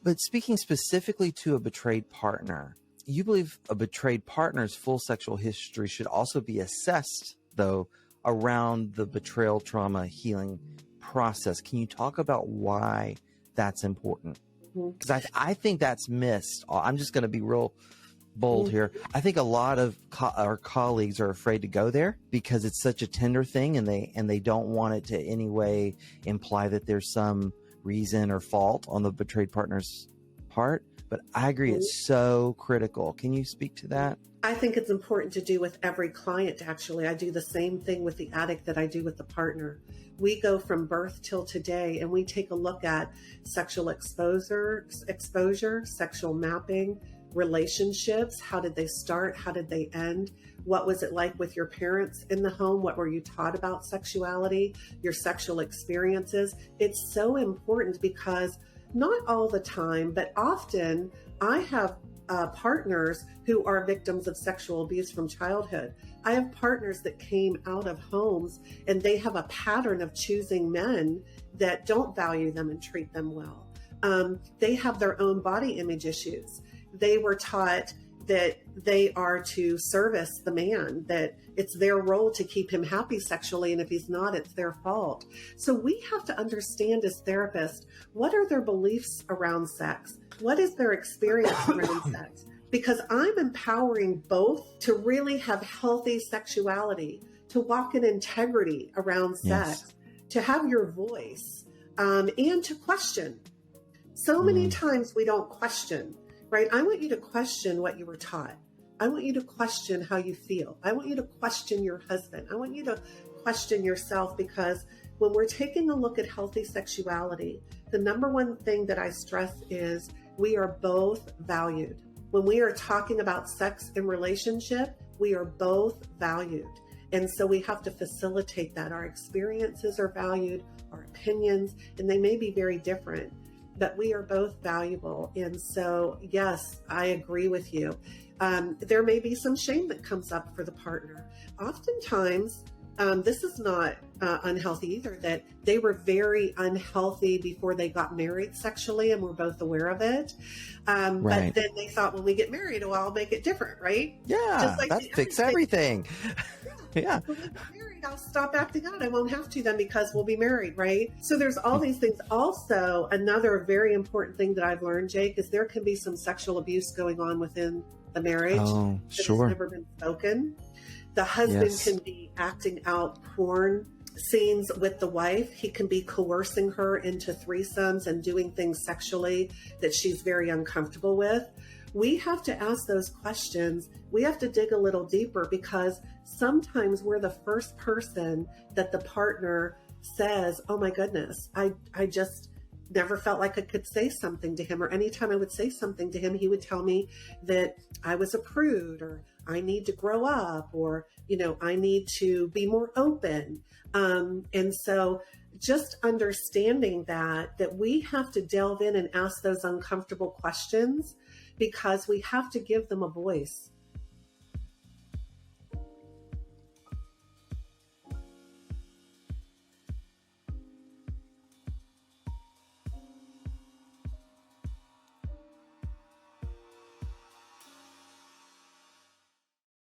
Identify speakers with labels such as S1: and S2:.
S1: But speaking specifically to a betrayed partner, you believe a betrayed partner's full sexual history should also be assessed, though, around the betrayal trauma healing process. Can you talk about why that's important? Because I think that's missed. I'm just going to be real bold here. I think a lot of our colleagues are afraid to go there because it's such a tender thing, and they don't want it to in any way imply that there's some reason or fault on the betrayed partner's part. But I agree, it's so critical. Can you speak to that?
S2: I think it's important to do with every client, actually. I do the same thing with the addict that I do with the partner. We go from birth till today, and we take a look at sexual exposure, sexual mapping, relationships. How did they start? How did they end? What was it like with your parents in the home? What were you taught about sexuality, your sexual experiences? It's so important because not all the time, but often I have partners who are victims of sexual abuse from childhood. I have partners that came out of homes and they have a pattern of choosing men that don't value them and treat them well. They have their own body image issues. They were taught that they are to service the man, that it's their role to keep him happy sexually, and if he's not, it's their fault. So we have to understand as therapists, what are their beliefs around sex? What is their experience around sex? Because I'm empowering both to really have healthy sexuality, to walk in integrity around sex, to have your voice, and to question. So many times we don't question. Right? I want you to question what you were taught. I want you to question how you feel. I want you to question your husband. I want you to question yourself, because when we're taking a look at healthy sexuality, the number one thing that I stress is we are both valued. When we are talking about sex and relationship, we are both valued. And so we have to facilitate that. Our experiences are valued, our opinions, and they may be very different, but we are both valuable. And so, yes, I agree with you. There may be some shame that comes up for the partner. Oftentimes, this is not unhealthy either, that they were very unhealthy before they got married sexually, and we're both aware of it. But then they thought, when we get married, I'll make it different, right?
S1: Yeah,
S2: just like
S1: that fix everything. Yeah.
S2: When we get married, I'll stop acting out. I won't have to then because we'll be married, right? So there's all these things. Also, another very important thing that I've learned, Jake, is there can be some sexual abuse going on within the marriage that has never been spoken. The husband can be acting out porn scenes with the wife. He can be coercing her into threesomes and doing things sexually that she's very uncomfortable with. We have to ask those questions. We have to dig a little deeper, because sometimes we're the first person that the partner says, oh my goodness, I just never felt like I could say something to him. Or anytime I would say something to him, he would tell me that I was a prude, or I need to grow up, or, I need to be more open. And so just understanding that we have to delve in and ask those uncomfortable questions, because we have to give them a voice.